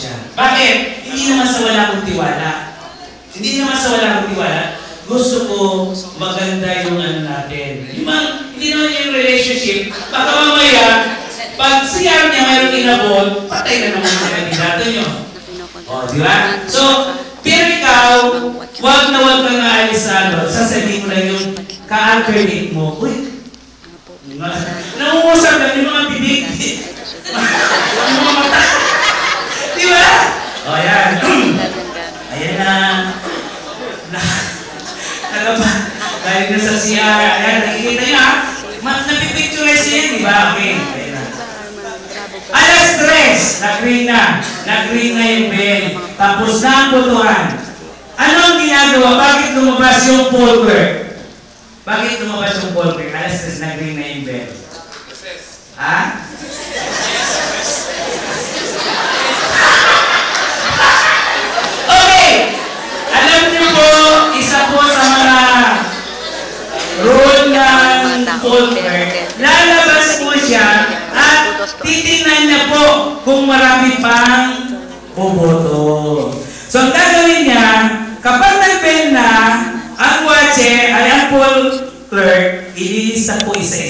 siya. Bakit? Hindi naman sa wala kong tiwala. Hindi naman sa wala kong tiwala. Gusto ko maganda yung ano natin. Hindi naman yung relationship. Baka mamaya, pag siya niya mayroong inabot, patay na naman sa kandidato nyo. O, di ba? So, pero ikaw, wag na wag kang aalis sa ano. Sasabihin mo lang yung ka-alternate mo. Uy, nangungusap lang yung mga bibig. Yung mga mata. Di ba? O, yan. Ayan na. Dahil na sa CR. Ayan, nakikita nyo ha? Napipicturize niya yan, di ba? Okay. Ayan na. Alas 3, nag-green na. Nag-green na yung bell. Tapos na ang botohan. Ano ang ginagawa? Bakit lumabas yung poll work? Bakit lumabas yung poll work? Alas 3, nag-green na yung bell. Ha? Okay! Alam niyo po, isa po sa mga rule ng poll work, lalabas po siya at titingnan niya po kung marami pang boboto. So, ang gagawin niya, kapag nag-bell na, ang watcher ay ang poll clerk, ililista po isa-isa.